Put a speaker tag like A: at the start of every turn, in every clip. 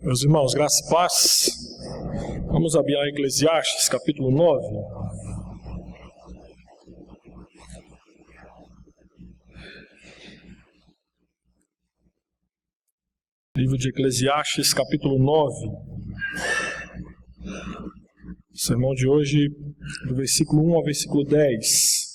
A: Meus irmãos, graça e paz. Vamos abrir a Eclesiastes, capítulo 9. Livro de Eclesiastes, capítulo 9. O sermão de hoje, do versículo 1 ao versículo 10.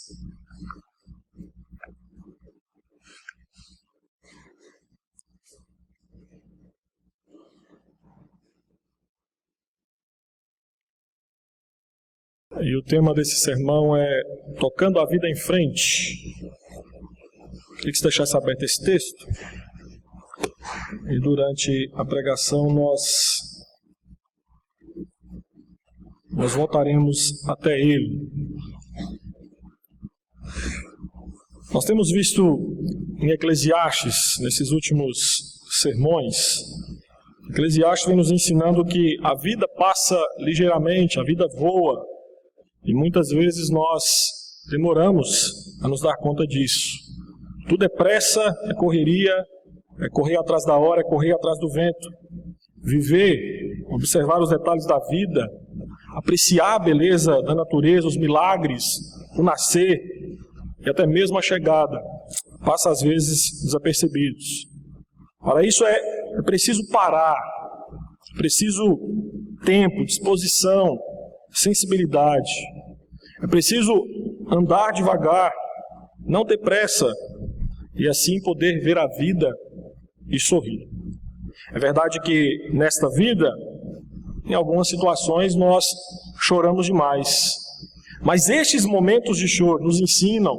A: E o tema desse sermão é Tocando a Vida em Frente. Queria que você deixasse aberto esse texto. E durante a pregação nós voltaremos até ele. Nós temos visto em Eclesiastes, nesses últimos sermões, Eclesiastes vem nos ensinando que a vida passa ligeiramente, a vida voa. E muitas vezes nós demoramos a nos dar conta disso. Tudo é pressa, é correria, é correr atrás da hora, é correr atrás do vento. Viver, observar os detalhes da vida, apreciar a beleza da natureza, os milagres, o nascer e até mesmo a chegada, passa às vezes desapercebidos. Para isso é preciso parar, é preciso tempo, disposição, sensibilidade. É preciso andar devagar, não ter pressa e assim poder ver a vida e sorrir. É verdade que nesta vida, em algumas situações nós choramos demais. Mas estes momentos de choro nos ensinam,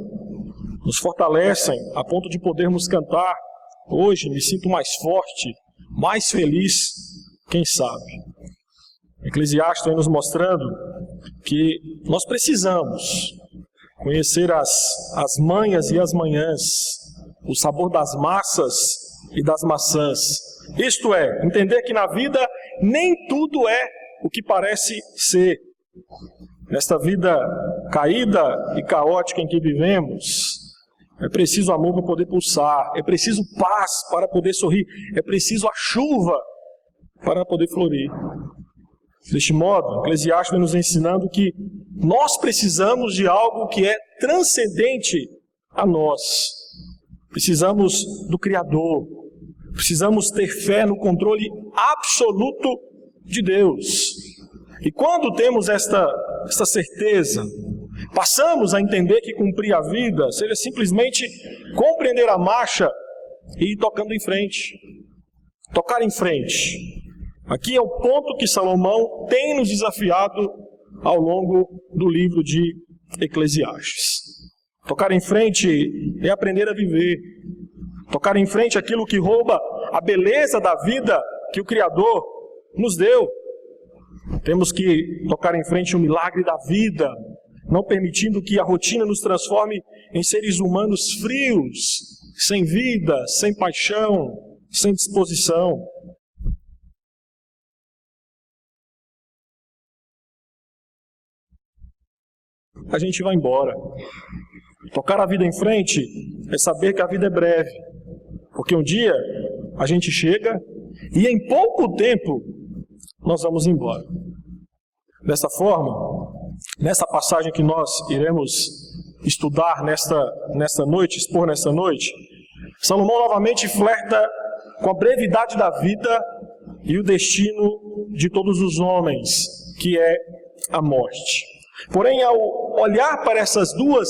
A: nos fortalecem a ponto de podermos cantar: hoje me sinto mais forte, mais feliz, quem sabe. Eclesiastes vem nos mostrando que nós precisamos conhecer as manhas e as manhãs, o sabor das massas e das maçãs. Isto é, entender que na vida nem tudo é o que parece ser. Nesta vida caída e caótica em que vivemos, é preciso amor para poder pulsar, é preciso paz para poder sorrir, é preciso a chuva para poder florir. Deste modo, Eclesiastes vem nos ensinando que nós precisamos de algo que é transcendente a nós. Precisamos do Criador. Precisamos ter fé no controle absoluto de Deus. E quando temos esta certeza, passamos a entender que cumprir a vida seja simplesmente compreender a marcha e ir tocando em frente. Tocar em frente. Aqui é o ponto que Salomão tem nos desafiado ao longo do livro de Eclesiastes. Tocar em frente é aprender a viver. Tocar em frente é aquilo que rouba a beleza da vida que o Criador nos deu. Temos que tocar em frente o milagre da vida, não permitindo que a rotina nos transforme em seres humanos frios, sem vida, sem paixão, sem disposição. A gente vai embora. Tocar a vida em frente é saber que a vida é breve, porque um dia a gente chega e em pouco tempo nós vamos embora. Dessa forma, nessa passagem que nós iremos estudar nesta noite, expor nesta noite, Salomão novamente flerta com a brevidade da vida e o destino de todos os homens, que é a morte. Porém, ao olhar para essas duas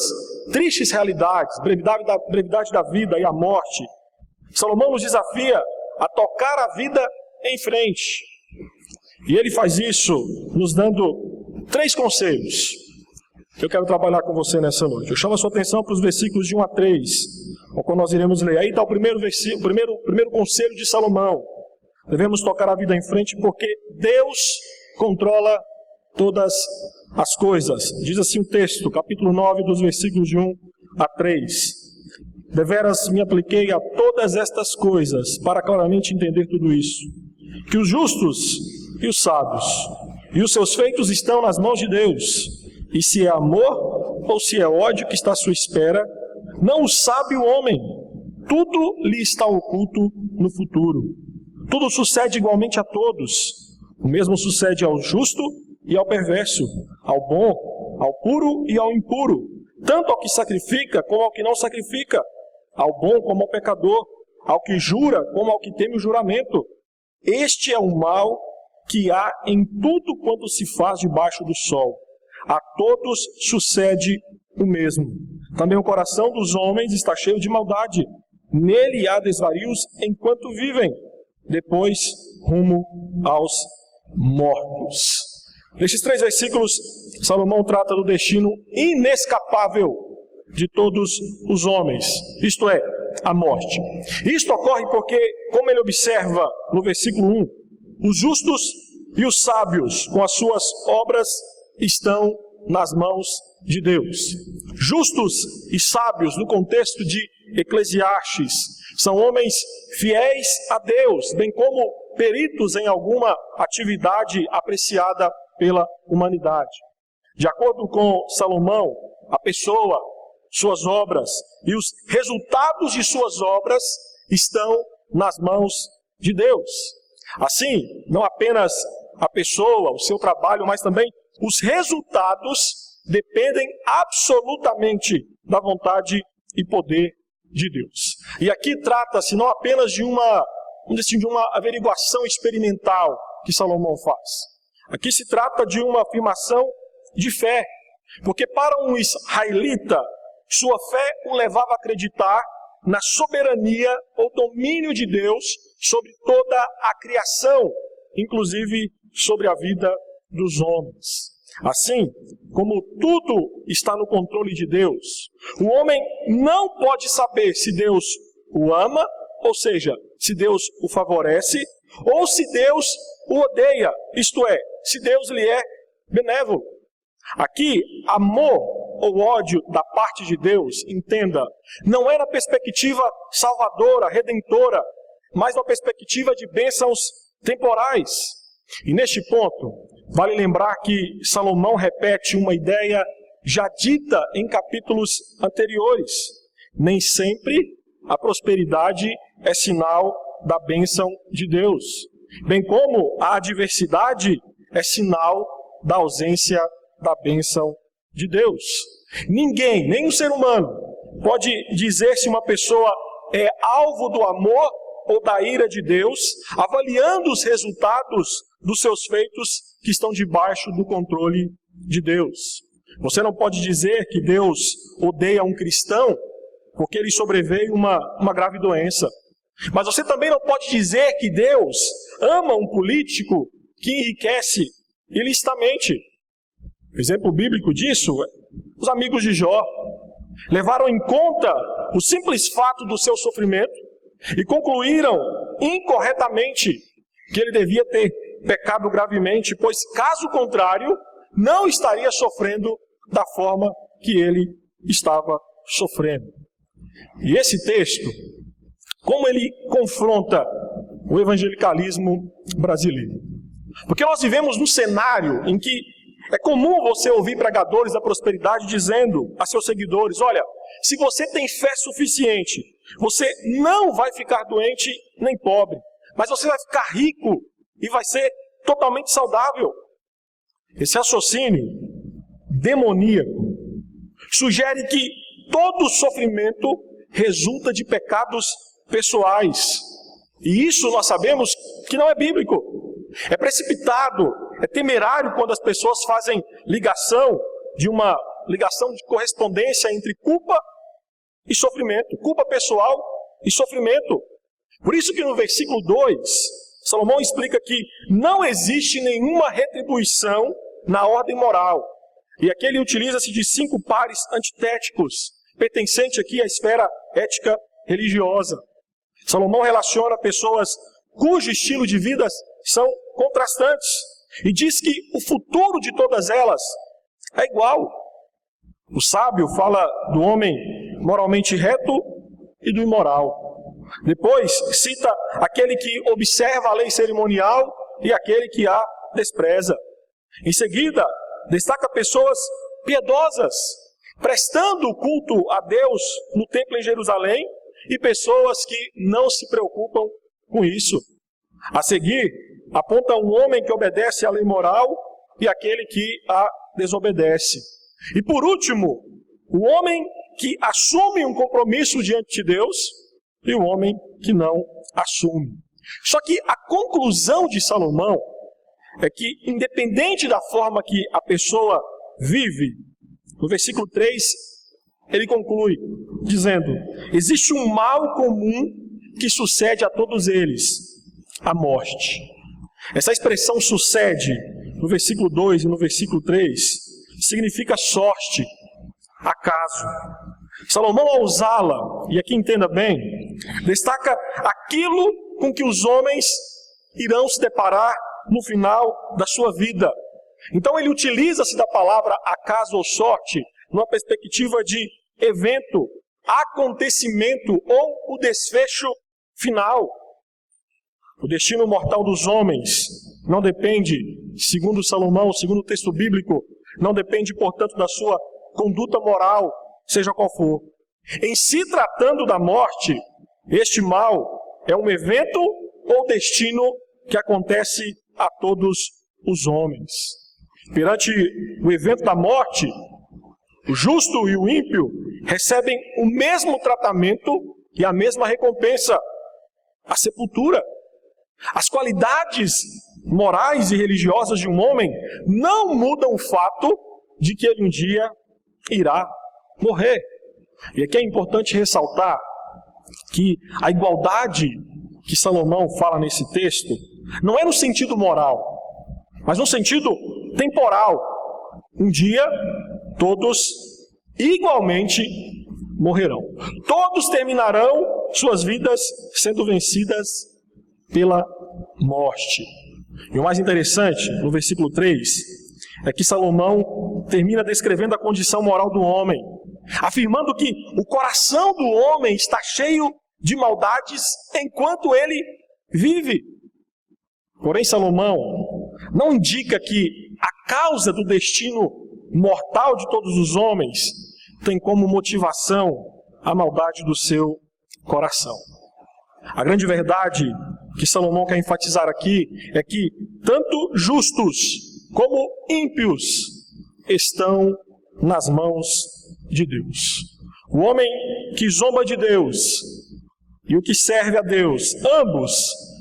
A: tristes realidades, brevidade da vida e a morte, Salomão nos desafia a tocar a vida em frente. E ele faz isso nos dando 3 conselhos que eu quero trabalhar com você nessa noite. Eu chamo a sua atenção para os versículos de 1 a 3, quando nós iremos ler. Aí está o primeiro conselho de Salomão. Devemos tocar a vida em frente porque Deus controla todas as coisas. Diz assim o texto, capítulo 9, dos versículos de 1 a 3. Deveras me apliquei a todas estas coisas para claramente entender tudo isso. Que os justos e os sábios e os seus feitos estão nas mãos de Deus. E se é amor ou se é ódio que está à sua espera, não o sabe o homem. Tudo lhe está oculto no futuro. Tudo sucede igualmente a todos. O mesmo sucede ao justo e ao perverso, ao bom, ao puro e ao impuro, tanto ao que sacrifica como ao que não sacrifica, ao bom como ao pecador, ao que jura como ao que teme o juramento. Este é o mal que há em tudo quanto se faz debaixo do sol. A todos sucede o mesmo. Também o coração dos homens está cheio de maldade. Nele há desvarios enquanto vivem, depois rumo aos mortos. Nestes 3 versículos, Salomão trata do destino inescapável de todos os homens, isto é, a morte. Isto ocorre porque, como ele observa no versículo 1, os justos e os sábios, com as suas obras, estão nas mãos de Deus. Justos e sábios, no contexto de Eclesiastes, são homens fiéis a Deus, bem como peritos em alguma atividade apreciada pela humanidade. De acordo com Salomão, a pessoa, suas obras e os resultados de suas obras estão nas mãos de Deus. Assim, não apenas a pessoa, o seu trabalho, mas também os resultados dependem absolutamente da vontade e poder de Deus. E aqui trata-se não apenas de uma averiguação experimental que Salomão faz. Aqui se trata de uma afirmação de fé, porque para um israelita, sua fé o levava a acreditar na soberania ou domínio de Deus sobre toda a criação, inclusive sobre a vida dos homens. Assim, como tudo está no controle de Deus, o homem não pode saber se Deus o ama, ou seja, se Deus o favorece, ou se Deus o odeia, isto é, se Deus lhe é benévolo. Aqui, amor ou ódio da parte de Deus, entenda, não é na perspectiva salvadora, redentora, mas na perspectiva de bênçãos temporais. E neste ponto, vale lembrar que Salomão repete uma ideia já dita em capítulos anteriores. Nem sempre a prosperidade é sinal da bênção de Deus, bem como a adversidade é sinal da ausência da bênção de Deus. Ninguém, nem um ser humano, pode dizer se uma pessoa é alvo do amor ou da ira de Deus, avaliando os resultados dos seus feitos que estão debaixo do controle de Deus. Você não pode dizer que Deus odeia um cristão porque lhe sobreveio uma grave doença. Mas você também não pode dizer que Deus ama um político que enriquece ilicitamente. O exemplo bíblico disso, os amigos de Jó levaram em conta o simples fato do seu sofrimento e concluíram incorretamente que ele devia ter pecado gravemente, pois caso contrário, não estaria sofrendo da forma que ele estava sofrendo. E esse texto, como ele confronta o evangelicalismo brasileiro? Porque nós vivemos num cenário em que é comum você ouvir pregadores da prosperidade dizendo a seus seguidores: olha, se você tem fé suficiente, você não vai ficar doente nem pobre, mas você vai ficar rico e vai ser totalmente saudável. Esse raciocínio demoníaco sugere que todo sofrimento resulta de pecados pessoais. E isso nós sabemos que não é bíblico. É precipitado, é temerário quando as pessoas fazem ligação de correspondência entre culpa e sofrimento, culpa pessoal e sofrimento. Por isso que no versículo 2, Salomão explica que não existe nenhuma retribuição na ordem moral. E aqui ele utiliza-se de 5 pares antitéticos, pertencente aqui à esfera ética religiosa. Salomão relaciona pessoas cujo estilo de vida são contrastantes e diz que o futuro de todas elas é igual. O sábio fala do homem moralmente reto e do imoral. Depois cita aquele que observa a lei cerimonial e aquele que a despreza. Em seguida, destaca pessoas piedosas, prestando culto a Deus no templo em Jerusalém, e pessoas que não se preocupam com isso. A seguir, aponta um homem que obedece à lei moral e aquele que a desobedece. E por último, o homem que assume um compromisso diante de Deus e o homem que não assume. Só que a conclusão de Salomão é que, independente da forma que a pessoa vive, no versículo 3, ele conclui dizendo: existe um mal comum que sucede a todos eles, a morte. Essa expressão sucede, no versículo 2 e no versículo 3, significa sorte, acaso. Salomão, ao usá-la, e aqui entenda bem, destaca aquilo com que os homens irão se deparar no final da sua vida. Então ele utiliza-se da palavra acaso ou sorte numa perspectiva de evento, acontecimento ou o desfecho final. O destino mortal dos homens não depende, segundo Salomão, segundo o texto bíblico, não depende, portanto, da sua conduta moral, seja qual for. Em se tratando da morte, este mal é um evento ou destino que acontece a todos os homens. Perante o evento da morte, o justo e o ímpio recebem o mesmo tratamento e a mesma recompensa, a sepultura. As qualidades morais e religiosas de um homem não mudam o fato de que ele um dia irá morrer. E aqui é importante ressaltar que a igualdade que Salomão fala nesse texto não é no sentido moral, mas no sentido temporal. Um dia, todos igualmente morrerão. Todos terminarão suas vidas sendo vencidas pela morte. E o mais interessante, no versículo 3, é que Salomão termina descrevendo a condição moral do homem, afirmando que o coração do homem está cheio de maldades enquanto ele vive. Porém, Salomão não indica que a causa do destino mortal de todos os homens tem como motivação a maldade do seu coração. A grande verdade que Salomão quer enfatizar aqui é que tanto justos como ímpios estão nas mãos de Deus. O homem que zomba de Deus e o que serve a Deus, ambos,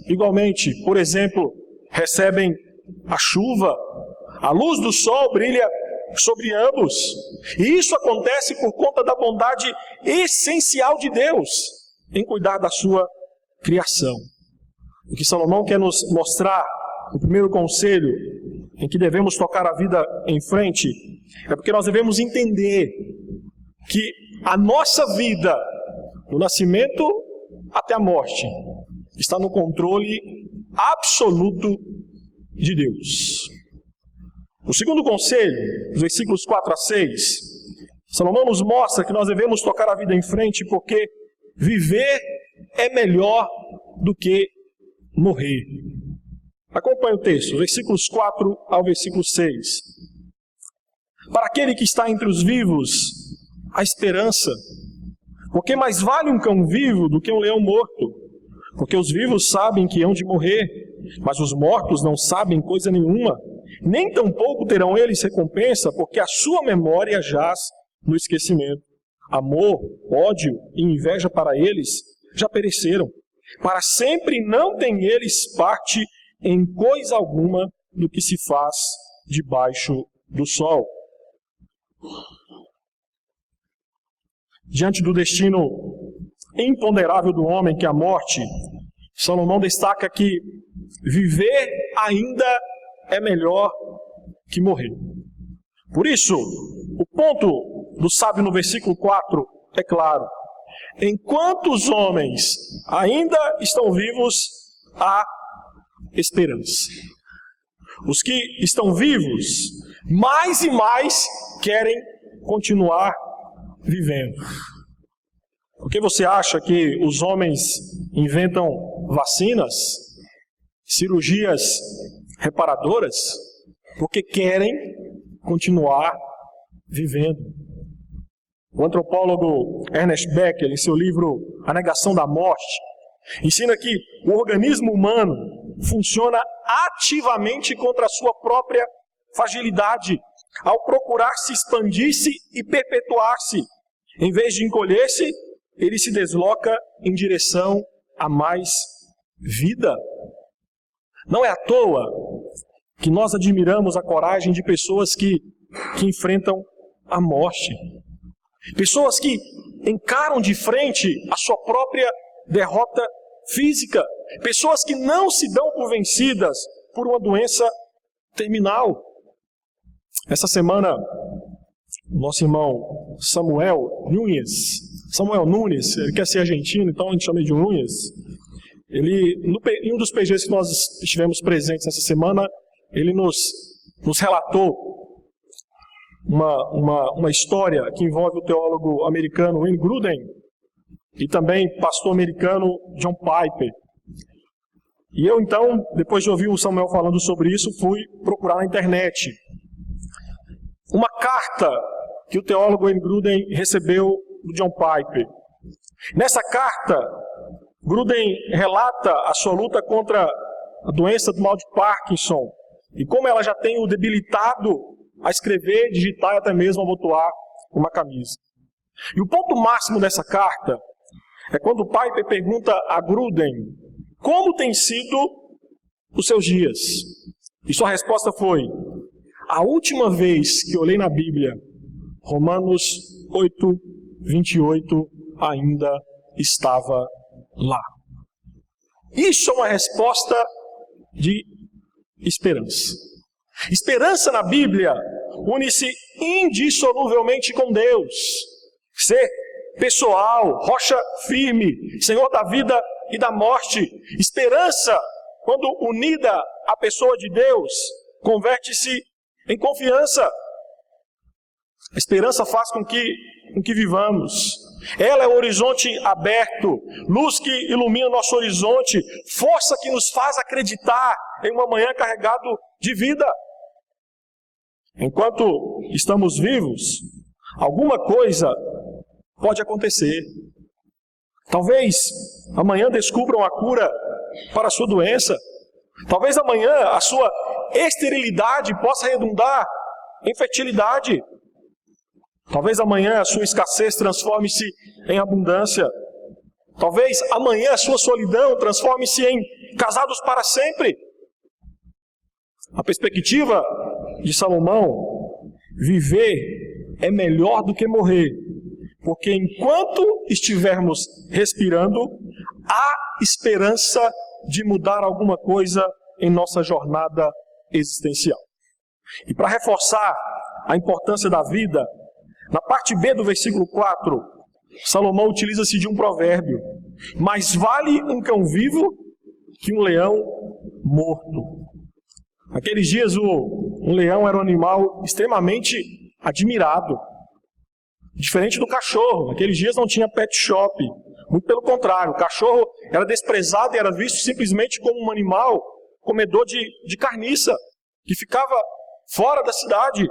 A: igualmente, por exemplo, recebem a chuva, a luz do sol brilha sobre ambos. E isso acontece por conta da bondade essencial de Deus em cuidar da sua criação. O que Salomão quer nos mostrar, o primeiro conselho em que devemos tocar a vida em frente, é porque nós devemos entender que a nossa vida, do nascimento até a morte, está no controle absoluto de Deus. O segundo conselho, os versículos 4 a 6, Salomão nos mostra que nós devemos tocar a vida em frente porque viver é melhor do que morrer. Acompanhe o texto, versículos 4 ao versículo 6. Para aquele que está entre os vivos, a esperança. Porque mais vale um cão vivo do que um leão morto. Porque os vivos sabem que hão de morrer, mas os mortos não sabem coisa nenhuma. Nem tampouco terão eles recompensa, porque a sua memória jaz no esquecimento. Amor, ódio e inveja para eles já pereceram. Para sempre não têm eles parte em coisa alguma do que se faz debaixo do sol. Diante do destino imponderável do homem, que é a morte, Salomão destaca que viver ainda é melhor que morrer. Por isso, o ponto do sábio no versículo 4 é claro. Enquanto os homens ainda estão vivos, há esperança. Os que estão vivos, mais e mais querem continuar vivendo. Por que você acha que os homens inventam vacinas, cirurgias reparadoras? Porque querem continuar vivendo. O antropólogo Ernest Becker, em seu livro A Negação da Morte, ensina que o organismo humano funciona ativamente contra a sua própria fragilidade, ao procurar se expandir-se e perpetuar-se. Em vez de encolher-se, ele se desloca em direção a mais vida. Não é à toa que nós admiramos a coragem de pessoas que enfrentam a morte. Pessoas que encaram de frente a sua própria derrota física. Pessoas que não se dão por vencidas por uma doença terminal. Essa semana, nosso irmão Samuel Nunes, ele quer ser argentino, então a gente chama ele de Nunes. Ele, em um dos PGs que nós estivemos presentes essa semana, ele nos relatou uma história que envolve o teólogo americano Wayne Grudem e também pastor americano John Piper. E eu então, depois de ouvir o Samuel falando sobre isso, fui procurar na internet uma carta que o teólogo Wayne Grudem recebeu do John Piper. Nessa carta, Grudem relata a sua luta contra a doença do mal de Parkinson e como ela já tem o debilitado a escrever, digitar e até mesmo abotoar uma camisa. E o ponto máximo dessa carta é quando o Piper pergunta a Grudem como têm sido os seus dias. E sua resposta foi: a última vez que olhei na Bíblia, Romanos 8, 28, ainda estava lá. Isso é uma resposta de esperança. Esperança na Bíblia une-se indissoluvelmente com Deus. Ser pessoal, rocha firme, Senhor da vida e da morte. Esperança, quando unida à pessoa de Deus, converte-se em confiança. A esperança faz com que vivamos. Ela é o horizonte aberto, luz que ilumina nosso horizonte, força que nos faz acreditar em uma manhã carregado de vida. Enquanto estamos vivos, alguma coisa pode acontecer. Talvez amanhã descubram a cura para a sua doença. Talvez amanhã a sua esterilidade possa redundar em fertilidade. Talvez amanhã a sua escassez transforme-se em abundância. Talvez amanhã a sua solidão transforme-se em casados para sempre. A perspectiva de Salomão, viver é melhor do que morrer, porque enquanto estivermos respirando, há esperança de mudar alguma coisa em nossa jornada existencial. E para reforçar a importância da vida, na parte B do versículo 4, Salomão utiliza-se de um provérbio: mais vale um cão vivo que um leão morto. Naqueles dias, um leão era um animal extremamente admirado. Diferente do cachorro. Naqueles dias não tinha pet shop. Muito pelo contrário, o cachorro era desprezado e era visto simplesmente como um animal comedor de carniça, que ficava fora da cidade.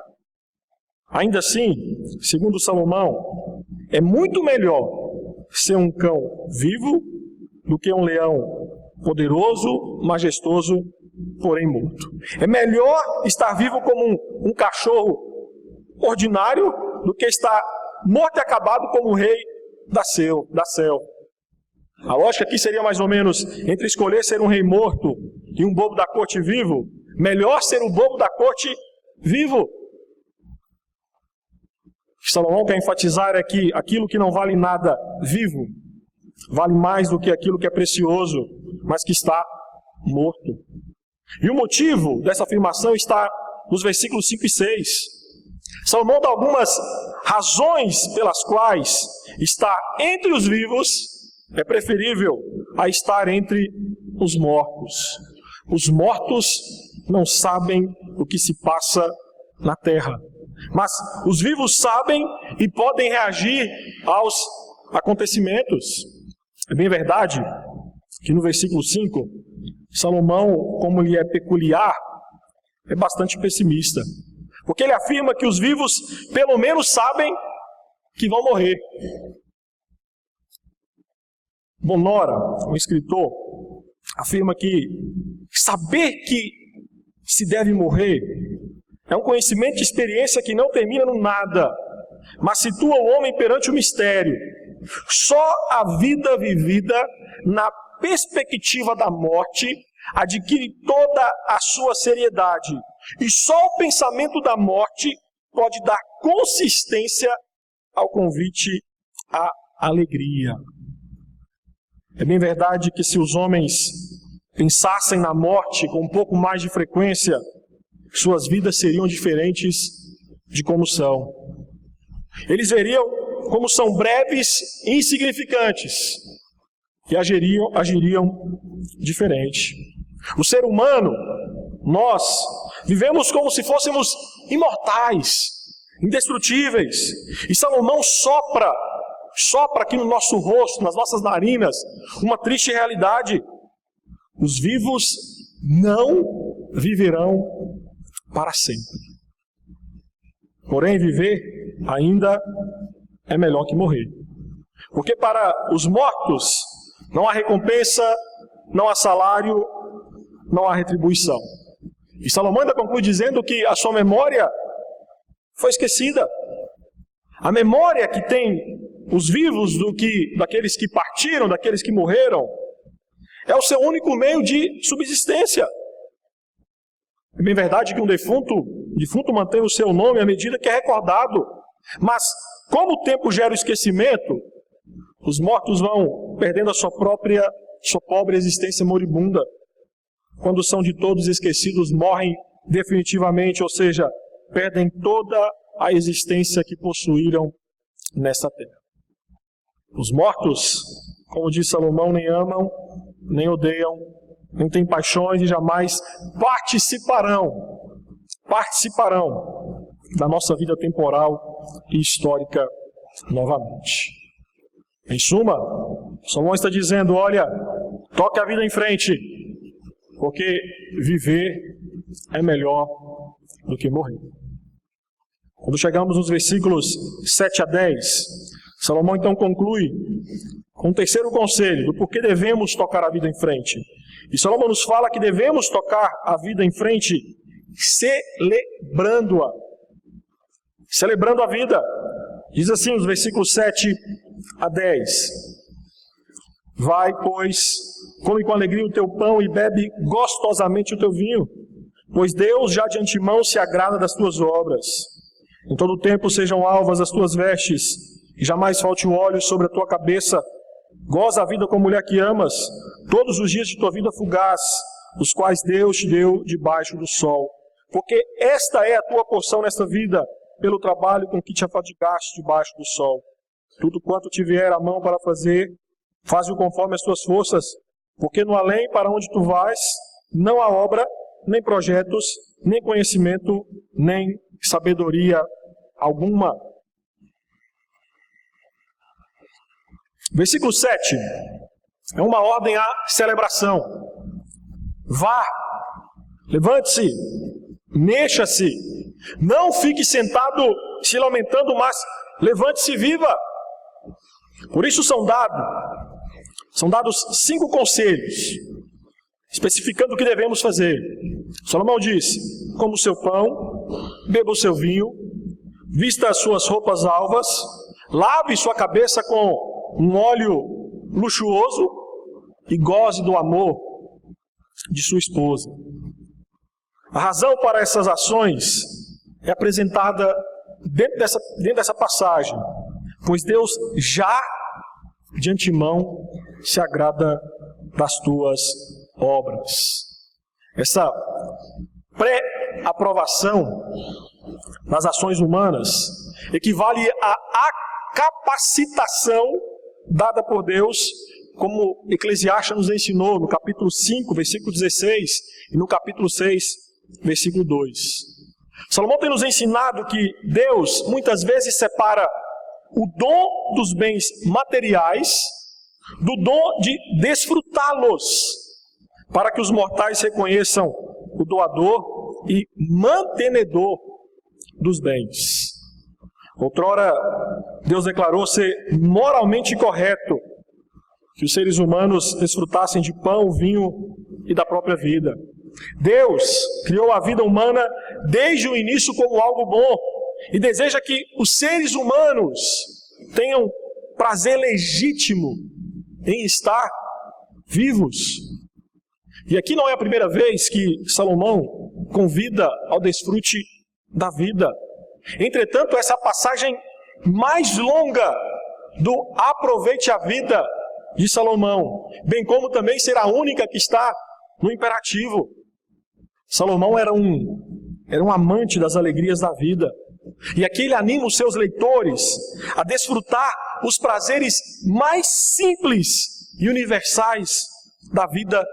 A: Ainda assim, segundo Salomão, é muito melhor ser um cão vivo do que um leão poderoso, majestoso, porém morto. É melhor estar vivo como um cachorro ordinário do que estar morto e acabado como o rei da selva. A lógica aqui seria mais ou menos entre escolher ser um rei morto e um bobo da corte vivo. Melhor ser o bobo da corte vivo. O que Salomão quer enfatizar é que aquilo que não vale nada vivo vale mais do que aquilo que é precioso, mas que está morto. E o motivo dessa afirmação está nos versículos 5 e 6. Salomão dá algumas razões pelas quais estar entre os vivos é preferível a estar entre os mortos. Os mortos não sabem o que se passa na terra, mas os vivos sabem e podem reagir aos acontecimentos. É bem verdade que no versículo 5, Salomão, como lhe é peculiar, é bastante pessimista. Porque ele afirma que os vivos pelo menos sabem que vão morrer. Bonora, um escritor, afirma que saber que se deve morrer é um conhecimento de experiência que não termina no nada, mas situa o homem perante o mistério. Só a vida vivida na perspectiva da morte adquire toda a sua seriedade. E só o pensamento da morte pode dar consistência ao convite à alegria. É bem verdade que se os homens pensassem na morte com um pouco mais de frequência, suas vidas seriam diferentes de como são. Eles veriam como são breves e insignificantes e agiriam diferente. O ser humano, nós, vivemos como se fôssemos imortais, indestrutíveis. E Salomão sopra aqui no nosso rosto, nas nossas narinas, uma triste realidade. Os vivos não viverão para sempre. Porém, viver ainda é melhor que morrer. Porque para os mortos não há recompensa, não há salário, não há retribuição. E Salomão ainda conclui dizendo que a sua memória foi esquecida. A memória que tem os vivos daqueles que partiram, daqueles que morreram, é o seu único meio de subsistência. É bem verdade que um defunto mantém o seu nome à medida que é recordado. Mas, como o tempo gera o esquecimento, os mortos vão perdendo a sua pobre existência moribunda. Quando são de todos esquecidos, morrem definitivamente, ou seja, perdem toda a existência que possuíram nesta terra. Os mortos, como diz Salomão, nem amam, nem odeiam, nem têm paixões e jamais participarão da nossa vida temporal e histórica novamente. Em suma, Salomão está dizendo, olha, toque a vida em frente, porque viver é melhor do que morrer. Quando chegamos nos versículos 7 a 10, Salomão então conclui com o terceiro conselho do porquê devemos tocar a vida em frente. E Salomão nos fala que devemos tocar a vida em frente celebrando-a. Celebrando a vida. Diz assim os versículos 7 a 10. Vai, pois, come com alegria o teu pão e bebe gostosamente o teu vinho, pois Deus já de antemão se agrada das tuas obras. Em todo o tempo sejam alvas as tuas vestes, e jamais falte o óleo sobre a tua cabeça. Goza a vida com a mulher que amas, todos os dias de tua vida fugaz, os quais Deus te deu debaixo do sol. Porque esta é a tua porção nesta vida, pelo trabalho com que te afadigaste debaixo do sol. Tudo quanto te vier à mão para fazer, faz-o conforme as tuas forças, porque no além para onde tu vais, não há obra, nem projetos, nem conhecimento, nem sabedoria alguma. Versículo 7 é uma ordem à celebração. Vá, levante-se, mexa-se, não fique sentado se lamentando, mas levante-se e viva. Por isso são dados 5 conselhos, especificando o que devemos fazer. Salomão diz, coma o seu pão, beba o seu vinho, vista as suas roupas alvas, lave sua cabeça com um óleo luxuoso e goze do amor de sua esposa. A razão para essas ações é apresentada dentro dessa passagem, pois Deus já de antemão se agrada das tuas obras. Essa pré-aprovação das ações humanas equivale à capacitação dada por Deus, como Eclesiastes nos ensinou no capítulo 5, versículo 16, e no capítulo 6, versículo 2. Salomão tem nos ensinado que Deus muitas vezes separa o dom dos bens materiais do dom de desfrutá-los, para que os mortais reconheçam o doador e mantenedor dos bens. Outrora, Deus declarou ser moralmente correto que os seres humanos desfrutassem de pão, vinho e da própria vida. Deus criou a vida humana desde o início como algo bom e deseja que os seres humanos tenham prazer legítimo em estar vivos. E aqui não é a primeira vez que Salomão convida ao desfrute da vida. Entretanto, essa passagem mais longa do aproveite a vida de Salomão, bem como também ser a única que está no imperativo. Salomão era um amante das alegrias da vida. E aqui ele anima os seus leitores a desfrutar os prazeres mais simples e universais da vida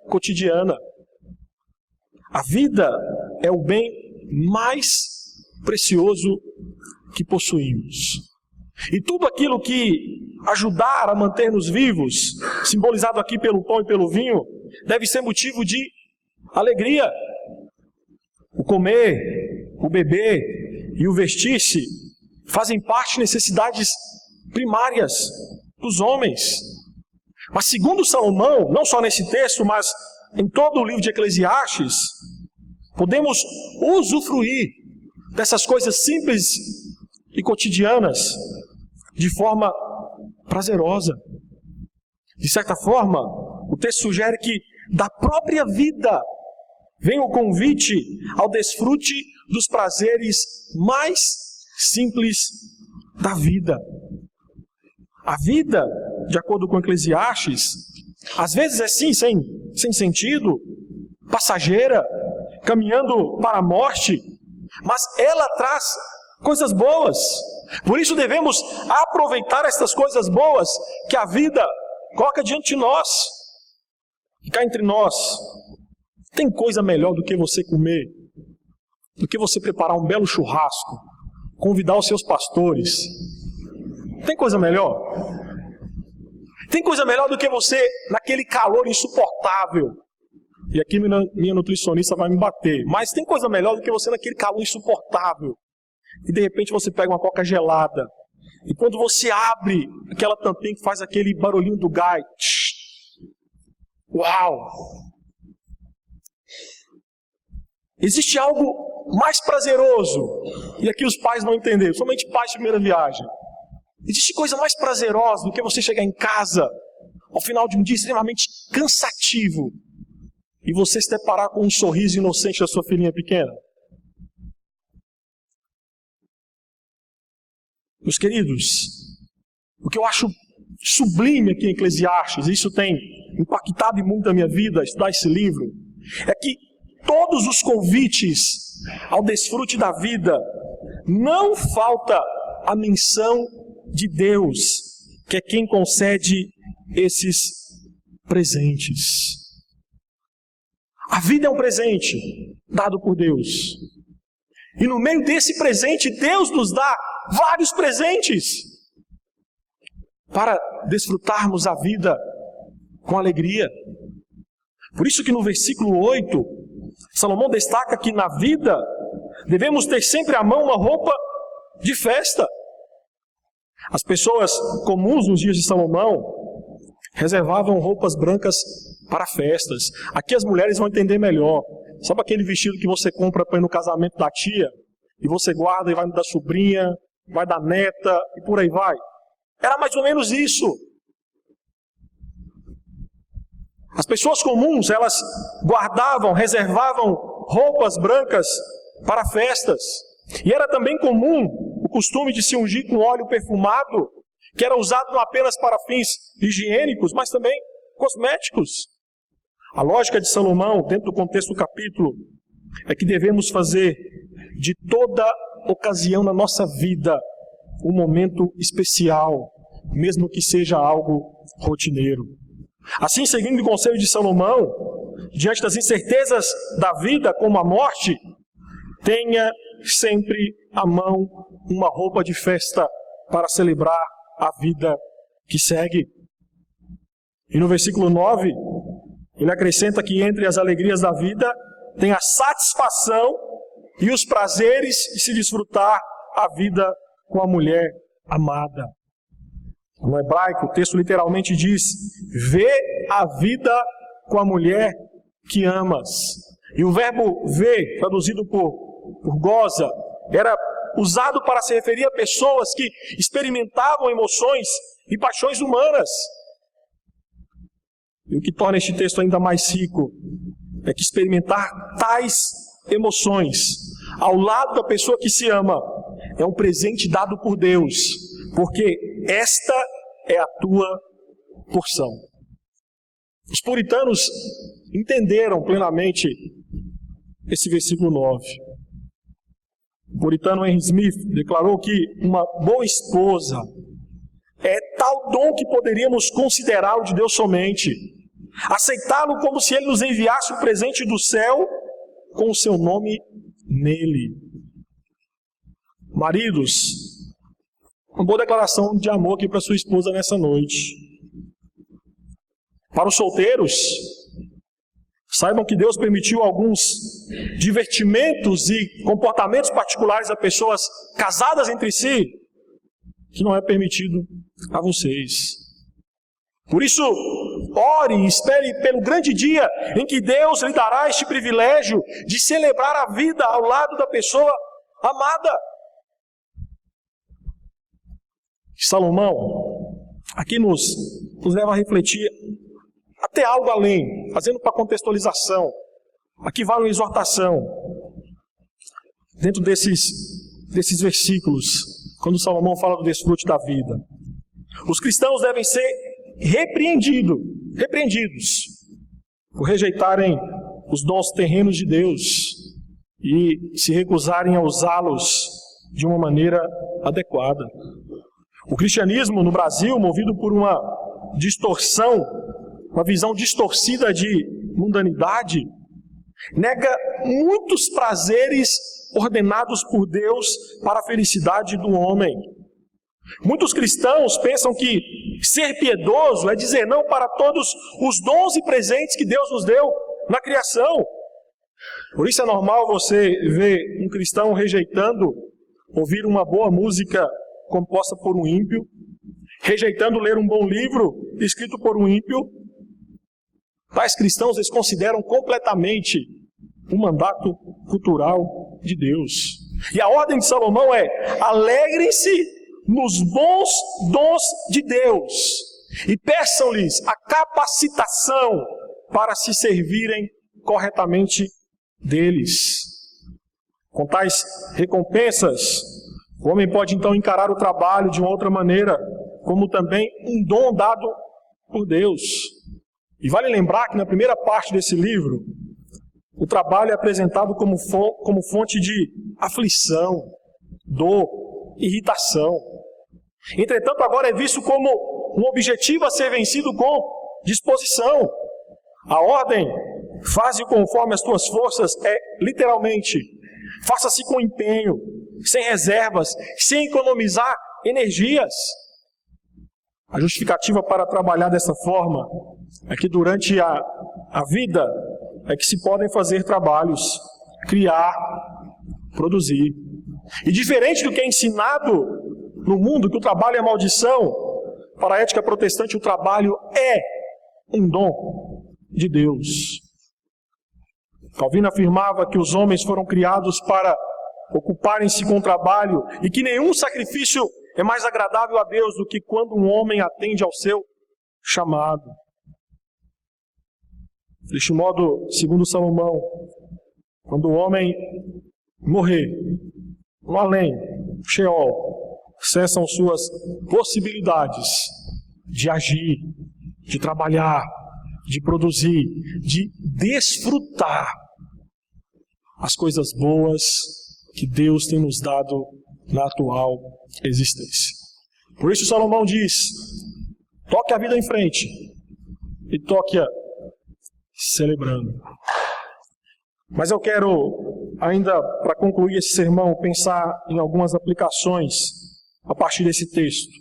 A: cotidiana. A vida é o bem mais precioso que possuímos. E tudo aquilo que ajudar a manter-nos vivos, simbolizado aqui pelo pão e pelo vinho, deve ser motivo de alegria. O comer, o beber e o vestir-se fazem parte de necessidades primárias dos homens. Mas segundo Salomão, não só nesse texto, mas em todo o livro de Eclesiastes, podemos usufruir dessas coisas simples e cotidianas de forma prazerosa. De certa forma, o texto sugere que da própria vida vem o convite ao desfrute dos prazeres mais simples da vida. A vida, de acordo com Eclesiastes, às vezes é sim, sem sentido, passageira, caminhando para a morte, mas ela traz coisas boas. Por isso devemos aproveitar estas coisas boas que a vida coloca diante de nós. E cá entre nós, tem coisa melhor do que você comer, do que você preparar um belo churrasco, convidar os seus pastores. Tem coisa melhor? Tem coisa melhor do que você, naquele calor insuportável, e aqui minha nutricionista vai me bater, mas tem coisa melhor do que você naquele calor insuportável, e de repente você pega uma coca gelada, e quando você abre aquela tampinha que faz aquele barulhinho do gás, uau! Existe algo mais prazeroso, e aqui os pais não entenderam, somente pais de primeira viagem. Existe coisa mais prazerosa do que você chegar em casa ao final de um dia extremamente cansativo e você se deparar com um sorriso inocente da sua filhinha pequena? Meus queridos, o que eu acho sublime aqui em Eclesiastes, isso tem impactado muito a minha vida, estudar esse livro, é que todos os convites ao desfrute da vida, não falta a menção de Deus, que é quem concede esses presentes. A vida é um presente dado por Deus. E no meio desse presente, Deus nos dá vários presentes para desfrutarmos a vida com alegria. Por isso que no versículo 8, Salomão destaca que na vida devemos ter sempre à mão uma roupa de festa. As pessoas comuns nos dias de Salomão reservavam roupas brancas para festas. Aqui as mulheres vão entender melhor. Sabe aquele vestido que você compra para ir no casamento da tia? E você guarda e vai da sobrinha, vai da neta e por aí vai. Era mais ou menos isso. As pessoas comuns, elas guardavam, reservavam roupas brancas para festas. E era também comum o costume de se ungir com óleo perfumado, que era usado não apenas para fins higiênicos, mas também cosméticos. A lógica de Salomão, dentro do contexto do capítulo, é que devemos fazer de toda ocasião na nossa vida um momento especial, mesmo que seja algo rotineiro. Assim, seguindo o conselho de Salomão, diante das incertezas da vida, como a morte, tenha sempre à mão uma roupa de festa para celebrar a vida que segue. E no versículo 9, ele acrescenta que entre as alegrias da vida tem a satisfação e os prazeres de se desfrutar a vida com a mulher amada. No hebraico, o texto literalmente diz: vê a vida com a mulher que amas. E o verbo ver, traduzido por goza, era usado para se referir a pessoas que experimentavam emoções e paixões humanas. E o que torna este texto ainda mais rico é que experimentar tais emoções ao lado da pessoa que se ama é um presente dado por Deus, porque esta é a tua porção. Os puritanos entenderam plenamente esse versículo 9. O puritano Henry Smith declarou que uma boa esposa é tal dom que poderíamos considerá-lo de Deus somente, aceitá-lo como se Ele nos enviasse um presente do céu com o seu nome nele. Maridos, uma boa declaração de amor aqui para sua esposa nessa noite. Para os solteiros, saibam que Deus permitiu alguns divertimentos e comportamentos particulares a pessoas casadas entre si, que não é permitido a vocês. Por isso, ore e espere pelo grande dia em que Deus lhe dará este privilégio de celebrar a vida ao lado da pessoa amada. Salomão aqui nos leva a refletir até algo além, fazendo para contextualização. Aqui vale uma exortação dentro desses versículos, quando Salomão fala do desfrute da vida. Os cristãos devem ser repreendidos por rejeitarem os dons terrenos de Deus e se recusarem a usá-los de uma maneira adequada. O cristianismo no Brasil, movido por uma distorção, uma visão distorcida de mundanidade, nega muitos prazeres ordenados por Deus para a felicidade do homem. Muitos cristãos pensam que ser piedoso é dizer não para todos os dons e presentes que Deus nos deu na criação. Por isso é normal você ver um cristão rejeitando ouvir uma boa música composta por um ímpio, rejeitando ler um bom livro escrito por um ímpio. Tais cristãos eles consideram completamente um mandato cultural de Deus. E a ordem de Salomão é: alegrem-se nos bons dons de Deus e peçam-lhes a capacitação para se servirem corretamente deles. Com tais recompensas, o homem pode então encarar o trabalho de uma outra maneira, como também um dom dado por Deus. E vale lembrar que na primeira parte desse livro, o trabalho é apresentado como fonte de aflição, dor, irritação. Entretanto, agora é visto como um objetivo a ser vencido com disposição. A ordem, faze conforme as tuas forças, é literalmente, faça-se com empenho, sem reservas, sem economizar energias. A justificativa para trabalhar dessa forma é que durante a vida é que se podem fazer trabalhos, criar, produzir. E diferente do que é ensinado no mundo, que o trabalho é maldição, para a ética protestante o trabalho é um dom de Deus. Calvino afirmava que os homens foram criados para ocuparem-se com o trabalho e que nenhum sacrifício é mais agradável a Deus do que quando um homem atende ao seu chamado. Deste modo, segundo Salomão, quando o homem morrer, no além, Sheol, cessam suas possibilidades de agir, de trabalhar, de produzir, de desfrutar as coisas boas que Deus tem nos dado na atual existência. Por isso Salomão diz: toque a vida em frente e toque-a celebrando. Mas eu quero, ainda para concluir esse sermão, pensar em algumas aplicações a partir desse texto.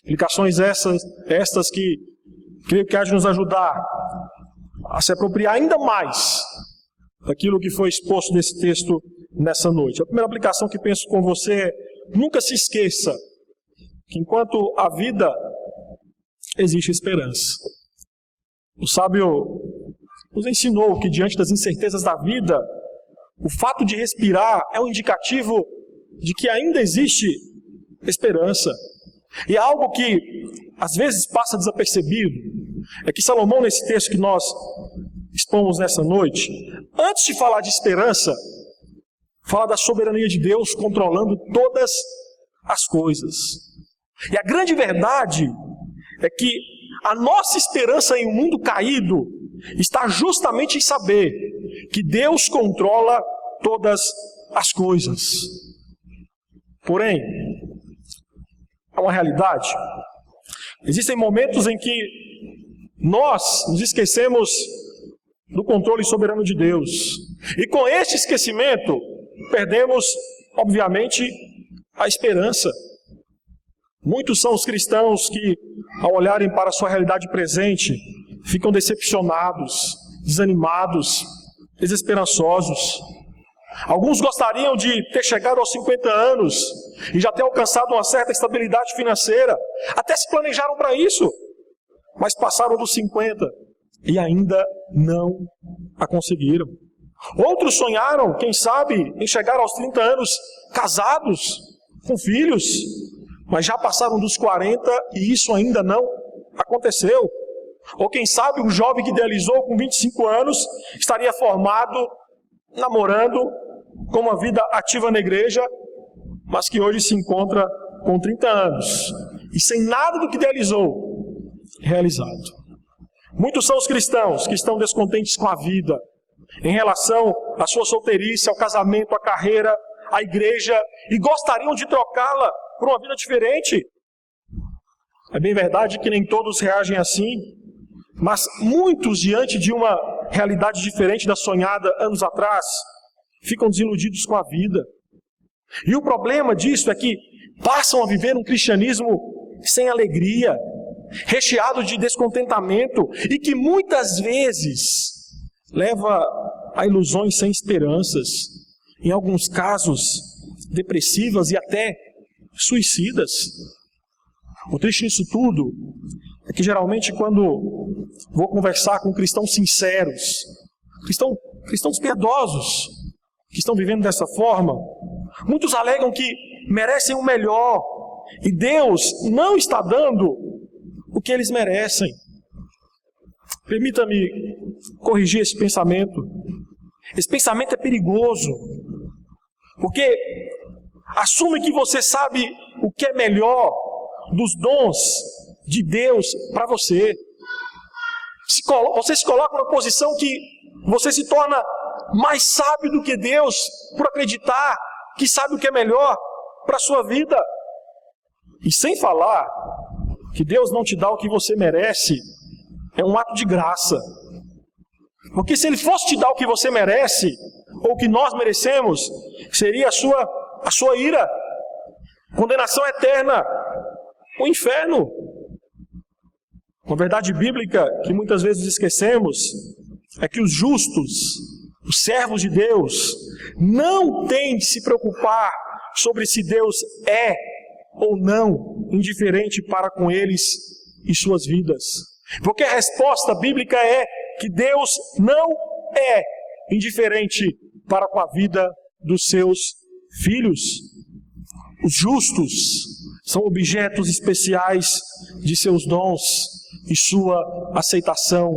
A: Aplicações estas que creio que há de nos ajudar a se apropriar ainda mais daquilo que foi exposto nesse texto nessa noite. A primeira aplicação que penso com você é: nunca se esqueça que enquanto há vida, existe esperança. O sábio nos ensinou que diante das incertezas da vida, o fato de respirar é um indicativo de que ainda existe esperança. E algo que às vezes passa desapercebido é que Salomão, nesse texto que nós expomos nessa noite, antes de falar de esperança, fala da soberania de Deus controlando todas as coisas. E a grande verdade é que a nossa esperança em um mundo caído está justamente em saber que Deus controla todas as coisas. Porém, há uma realidade. Existem momentos em que nós nos esquecemos do controle soberano de Deus. E com este esquecimento, perdemos, obviamente, a esperança. Muitos são os cristãos que, ao olharem para a sua realidade presente, ficam decepcionados, desanimados, desesperançosos. Alguns gostariam de ter chegado aos 50 anos e já ter alcançado uma certa estabilidade financeira. Até se planejaram para isso, mas passaram dos 50 e ainda não a conseguiram. Outros sonharam, quem sabe, em chegar aos 30 anos casados, com filhos, mas já passaram dos 40 e isso ainda não aconteceu. Ou quem sabe um jovem que idealizou com 25 anos estaria formado, namorando, com uma vida ativa na igreja, mas que hoje se encontra com 30 anos e sem nada do que idealizou realizado. Muitos são os cristãos que estão descontentes com a vida, em relação à sua solteirice, ao casamento, à carreira, à igreja, e gostariam de trocá-la por uma vida diferente. É bem verdade que nem todos reagem assim, mas muitos, diante de uma realidade diferente da sonhada anos atrás, ficam desiludidos com a vida. E o problema disso é que passam a viver um cristianismo sem alegria, recheado de descontentamento, e que muitas vezes leva a ilusões sem esperanças, em alguns casos depressivas e até suicidas. O triste nisso tudo é que geralmente quando vou conversar com cristãos sinceros, cristãos piedosos, que estão vivendo dessa forma, muitos alegam que merecem o melhor e Deus não está dando o que eles merecem. Permita-me corrigir esse pensamento. Esse pensamento é perigoso, porque assume que você sabe o que é melhor dos dons de Deus para você. Você se coloca numa posição que você se torna mais sábio do que Deus por acreditar que sabe o que é melhor para a sua vida. E sem falar que Deus não te dá o que você merece, é um ato de graça. Porque se Ele fosse te dar o que você merece, ou o que nós merecemos, seria a sua ira, condenação eterna, o inferno. Uma verdade bíblica que muitas vezes esquecemos é que os justos, os servos de Deus, não têm de se preocupar sobre se Deus é ou não indiferente para com eles e suas vidas. Porque a resposta bíblica é que Deus não é indiferente para com a vida dos seus filhos. Os justos são objetos especiais de seus dons e sua aceitação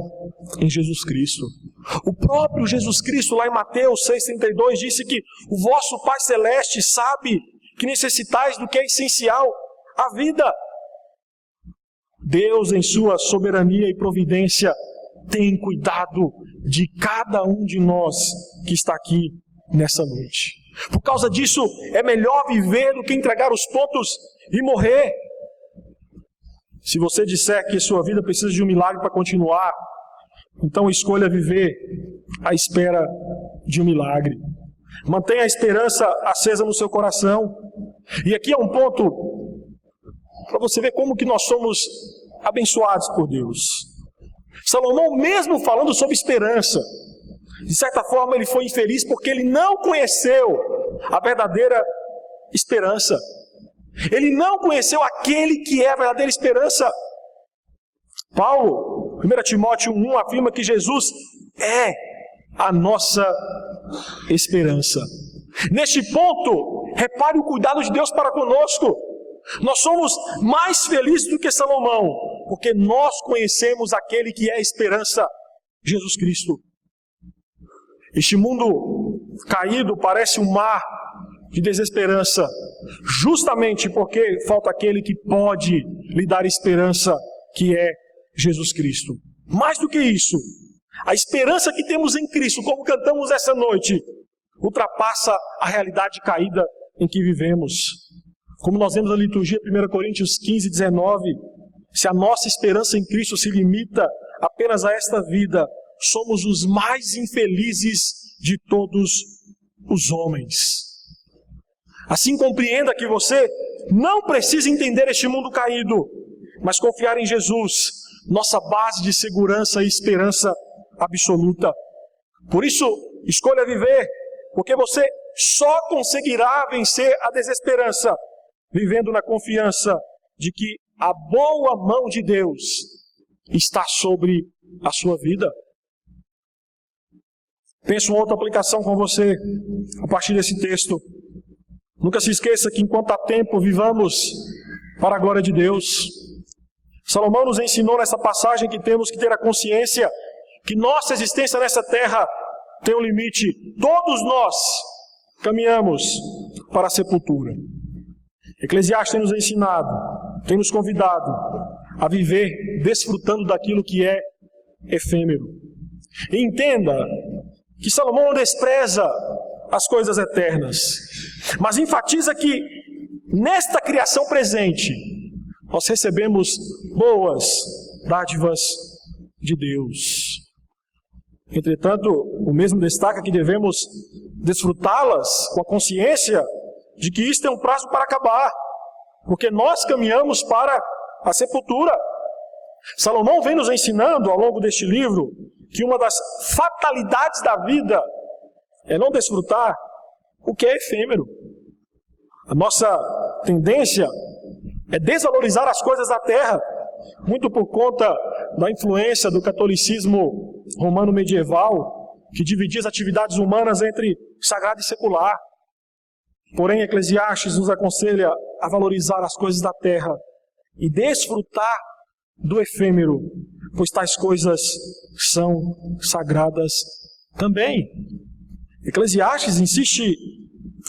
A: em Jesus Cristo. O próprio Jesus Cristo, lá em Mateus 6,32, disse que o vosso Pai Celeste sabe que necessitais do que é essencial à vida. Deus, em sua soberania e providência, tem cuidado de cada um de nós que está aqui nessa noite. Por causa disso, é melhor viver do que entregar os pontos e morrer. Se você disser que sua vida precisa de um milagre para continuar, então escolha viver à espera de um milagre. Mantenha a esperança acesa no seu coração. E aqui é um ponto para você ver como que nós somos abençoados por Deus. Salomão, mesmo falando sobre esperança, de certa forma ele foi infeliz porque ele não conheceu a verdadeira esperança. Ele não conheceu aquele que é a verdadeira esperança. Paulo, 1 Timóteo 1, afirma que Jesus é a nossa esperança. Neste ponto, repare o cuidado de Deus para conosco. Nós somos mais felizes do que Salomão, porque nós conhecemos aquele que é a esperança, Jesus Cristo. Este mundo caído parece um mar de desesperança, justamente porque falta aquele que pode lhe dar esperança, que é Jesus Cristo. Mais do que isso, a esperança que temos em Cristo, como cantamos essa noite, ultrapassa a realidade caída em que vivemos. Como nós vemos na liturgia 1 Coríntios 15, 19, se a nossa esperança em Cristo se limita apenas a esta vida, somos os mais infelizes de todos os homens. Assim, compreenda que você não precisa entender este mundo caído, mas confiar em Jesus, nossa base de segurança e esperança absoluta. Por isso, escolha viver, porque você só conseguirá vencer a desesperança vivendo na confiança de que a boa mão de Deus está sobre a sua vida. Penso uma outra aplicação com você a partir desse texto. Nunca se esqueça que enquanto há tempo, vivamos para a glória de Deus. Salomão nos ensinou nessa passagem que temos que ter a consciência que nossa existência nessa terra tem um limite. Todos nós caminhamos para a sepultura. Eclesiastes tem nos ensinado, tem nos convidado a viver desfrutando daquilo que é efêmero. E entenda que Salomão não despreza as coisas eternas, mas enfatiza que nesta criação presente nós recebemos boas dádivas de Deus. Entretanto, o mesmo destaca que devemos desfrutá-las com a consciência de que isto é um prazo para acabar, porque nós caminhamos para a sepultura. Salomão vem nos ensinando ao longo deste livro que uma das fatalidades da vida é não desfrutar o que é efêmero. A nossa tendência é desvalorizar as coisas da terra, muito por conta da influência do catolicismo romano medieval, que dividia as atividades humanas entre sagrado e secular. Porém, Eclesiastes nos aconselha a valorizar as coisas da terra e desfrutar do efêmero, pois tais coisas são sagradas também. Eclesiastes insiste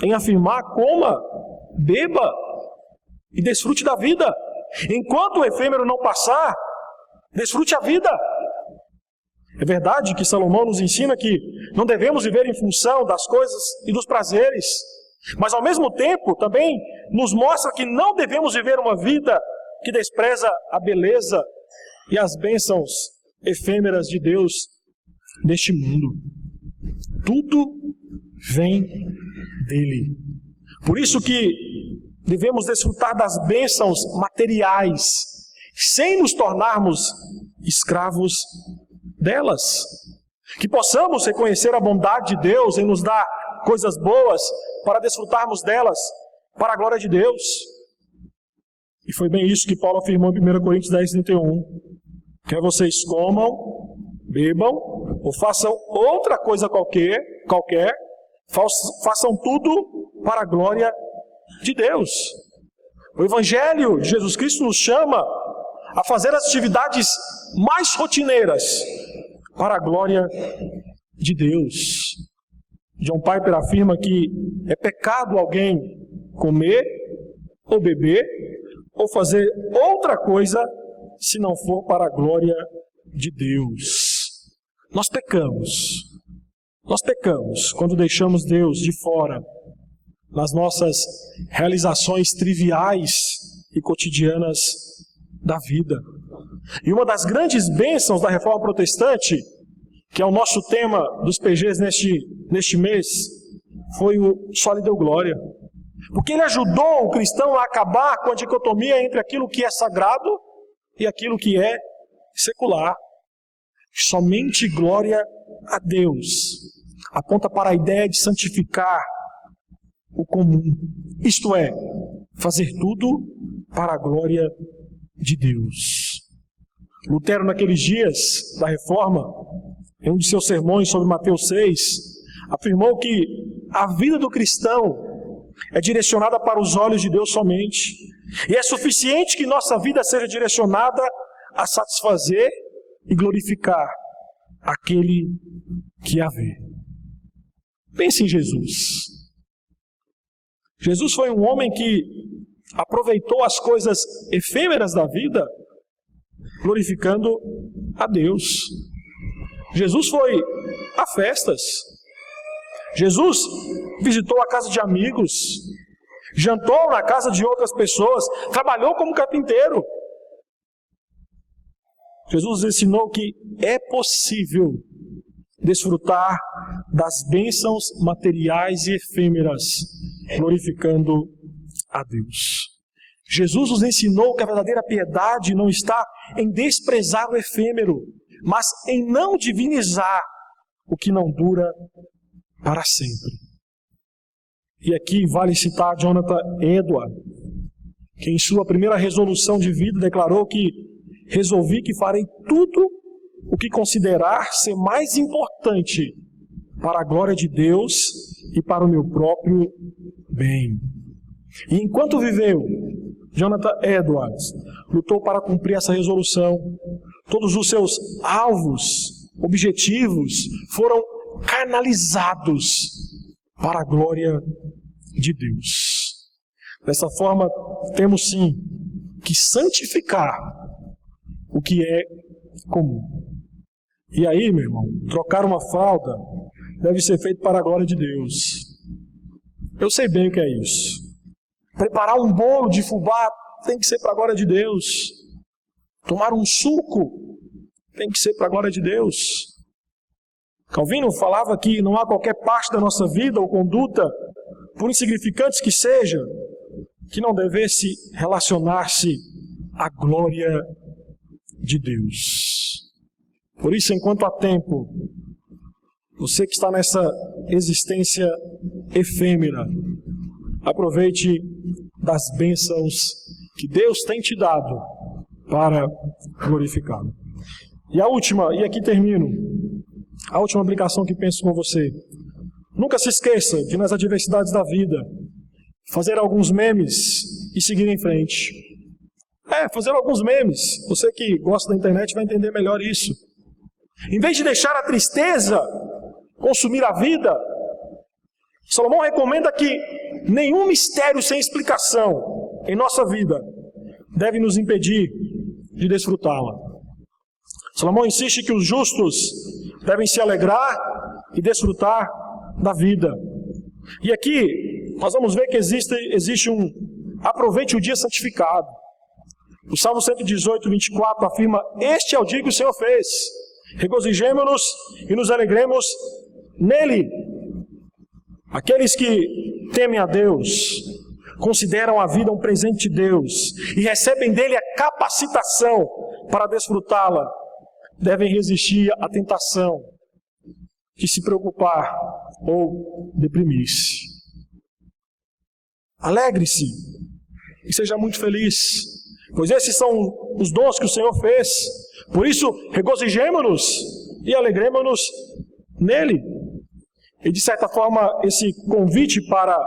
A: em afirmar: coma, beba e desfrute da vida. Enquanto o efêmero não passar, desfrute a vida. É verdade que Salomão nos ensina que não devemos viver em função das coisas e dos prazeres, mas ao mesmo tempo também nos mostra que não devemos viver uma vida que despreza a beleza e as bênçãos efêmeras de Deus neste mundo. Tudo vem dele. Por isso que devemos desfrutar das bênçãos materiais, sem nos tornarmos escravos delas. Que possamos reconhecer a bondade de Deus em nos dar coisas boas para desfrutarmos delas para a glória de Deus. E foi bem isso que Paulo afirmou em 1 Coríntios 10, 31. Quer vocês comam, bebam, ou façam outra coisa qualquer, façam tudo para a glória de Deus. O Evangelho de Jesus Cristo nos chama a fazer as atividades mais rotineiras para a glória de Deus. John Piper afirma que é pecado alguém comer ou beber ou fazer outra coisa se não for para a glória de Deus. Nós pecamos quando deixamos Deus de fora nas nossas realizações triviais e cotidianas da vida. E uma das grandes bênçãos da Reforma Protestante, que é o nosso tema dos PGs neste mês, foi o Só lhe deu glória. Porque ele ajudou o cristão a acabar com a dicotomia entre aquilo que é sagrado e aquilo que é secular. Somente glória a Deus aponta para a ideia de santificar o comum. Isto é, fazer tudo para a glória de Deus. Lutero, naqueles dias da Reforma, em um de seus sermões sobre Mateus 6, afirmou que a vida do cristão é direcionada para os olhos de Deus somente, e é suficiente que nossa vida seja direcionada a satisfazer e glorificar aquele que a vê. Pense em Jesus. Jesus foi um homem que aproveitou as coisas efêmeras da vida, glorificando a Deus. Jesus foi a festas. Jesus visitou a casa de amigos, jantou na casa de outras pessoas, trabalhou como carpinteiro. Jesus ensinou que é possível desfrutar das bênçãos materiais e efêmeras, glorificando a Deus. Jesus nos ensinou que a verdadeira piedade não está em desprezar o efêmero, mas em não divinizar o que não dura para sempre. E aqui vale citar Jonathan Edwards, que em sua primeira resolução de vida declarou que resolvi que farei tudo o que considerar ser mais importante para a glória de Deus e para o meu próprio bem. E enquanto viveu, Jonathan Edwards lutou para cumprir essa resolução. Todos os seus alvos, objetivos, foram canalizados para a glória de Deus. Dessa forma, temos sim que santificar o que é comum. E aí, meu irmão, trocar uma fralda deve ser feito para a glória de Deus. Eu sei bem o que é isso. Preparar um bolo de fubá tem que ser para a glória de Deus. Tomar um suco tem que ser para a glória de Deus. Calvino falava que não há qualquer parte da nossa vida ou conduta, por insignificantes que seja, que não devesse relacionar-se à glória de Deus. Por isso, enquanto há tempo, você que está nessa existência efêmera, aproveite das bênçãos que Deus tem te dado para glorificá-lo. E a última, e aqui termino, a última aplicação que penso com você. Nunca se esqueça de, nas adversidades da vida, fazer alguns memes e seguir em frente. Fazer alguns memes. Você que gosta da internet vai entender melhor isso. Em vez de deixar a tristeza consumir a vida, Salomão recomenda que nenhum mistério sem explicação em nossa vida deve nos impedir de desfrutá-la. Salomão insiste que os justos devem se alegrar e desfrutar da vida. E aqui nós vamos ver que existe um aproveite o dia santificado. O Salmo 118, 24 afirma: este é o dia que o Senhor fez. Regozijemo-nos e nos alegremos nele. Aqueles que temem a Deus, consideram a vida um presente de Deus e recebem dele a capacitação para desfrutá-la, devem resistir à tentação de se preocupar ou deprimir-se. Alegre-se e seja muito feliz, pois esses são os dons que o Senhor fez. Por isso, regozijemo-nos e alegremo-nos nele. E de certa forma, esse convite para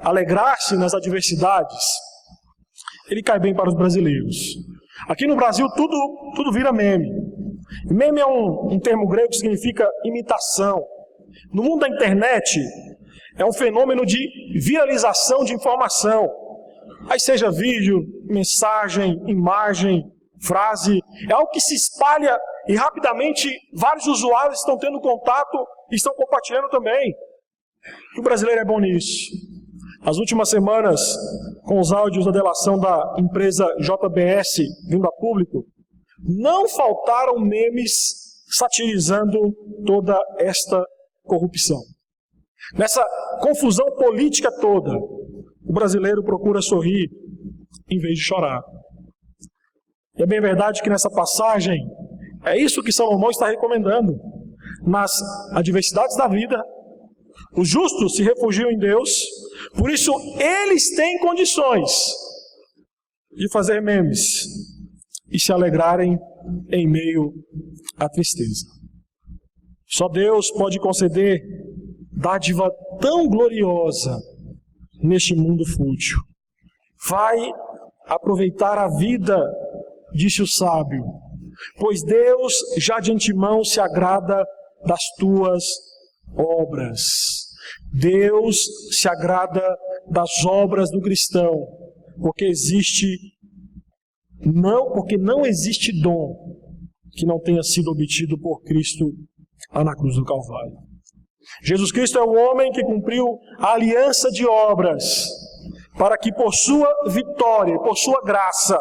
A: alegrar-se nas adversidades, ele cai bem para os brasileiros. Aqui no Brasil, tudo vira meme. Meme é um termo grego que significa imitação. No mundo da internet, é um fenômeno de viralização de informação. Aí seja vídeo, mensagem, imagem, frase, é algo que se espalha e rapidamente vários usuários estão tendo contato e estão compartilhando também. E o brasileiro é bom nisso. As últimas semanas, com os áudios da delação da empresa JBS vindo a público, não faltaram memes satirizando toda esta corrupção. Nessa confusão política toda, o brasileiro procura sorrir em vez de chorar. E é bem verdade que nessa passagem, é isso que Salomão está recomendando. Nas adversidades da vida, Os justos se refugiam em Deus, por isso eles têm condições de fazer memes e se alegrarem em meio à tristeza. Só Deus pode conceder dádiva tão gloriosa neste mundo fútil. Vai aproveitar a vida, disse o sábio, pois Deus já de antemão se agrada das tuas obras. Deus se agrada das obras do cristão, porque não existe dom que não tenha sido obtido por Cristo lá na cruz do Calvário. Jesus Cristo é o homem que cumpriu a aliança de obras, para que por sua vitória, por sua graça,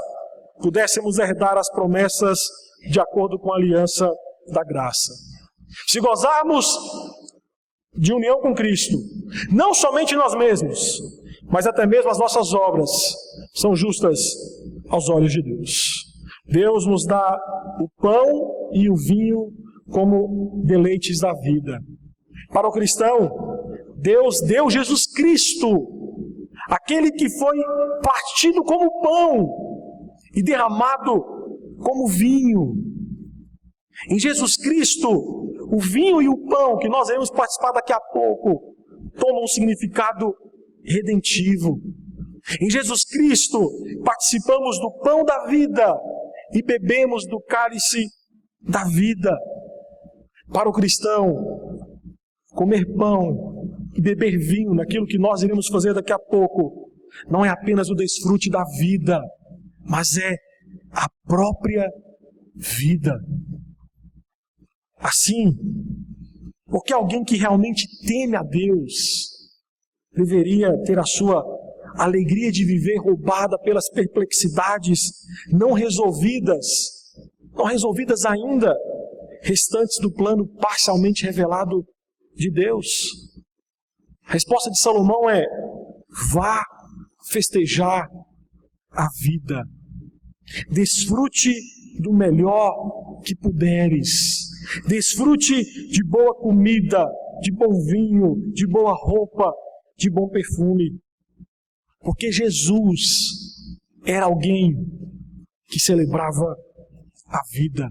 A: pudéssemos herdar as promessas de acordo com a aliança da graça. Se gozarmos de união com Cristo, não somente nós mesmos, mas até mesmo as nossas obras são justas aos olhos de Deus. Deus nos dá o pão e o vinho como deleites da vida. Para o cristão, Deus deu Jesus Cristo, aquele que foi partido como pão e derramado como vinho. Em Jesus Cristo, o vinho e o pão, que nós iremos participar daqui a pouco, tomam um significado redentivo. Em Jesus Cristo, participamos do pão da vida e bebemos do cálice da vida. Para o cristão, comer pão e beber vinho, naquilo que nós iremos fazer daqui a pouco, não é apenas o desfrute da vida, mas é a própria vida. Assim, porque alguém que realmente teme a Deus deveria ter a sua alegria de viver roubada pelas perplexidades não resolvidas ainda, restantes do plano parcialmente revelado de Deus. A resposta de Salomão é: vá festejar a vida. Desfrute do melhor que puderes. Desfrute de boa comida, de bom vinho, de boa roupa, de bom perfume. Porque Jesus era alguém que celebrava a vida.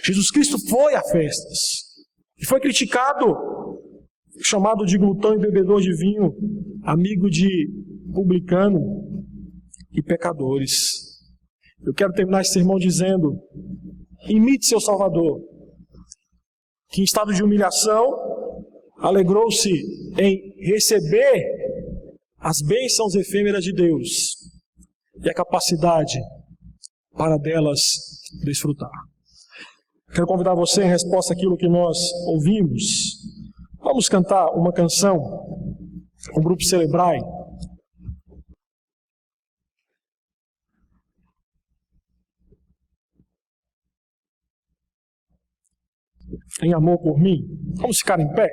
A: Jesus Cristo foi a festas e foi criticado, chamado de glutão e bebedor de vinho, amigo de publicano e pecadores. Eu quero terminar esse sermão dizendo: imite seu Salvador, que em estado de humilhação alegrou-se em receber as bênçãos efêmeras de Deus e a capacidade para delas desfrutar. Quero convidar você, em resposta àquilo que nós ouvimos, vamos cantar uma canção, o grupo Celebrai. Em amor por mim. Vamos ficar em pé?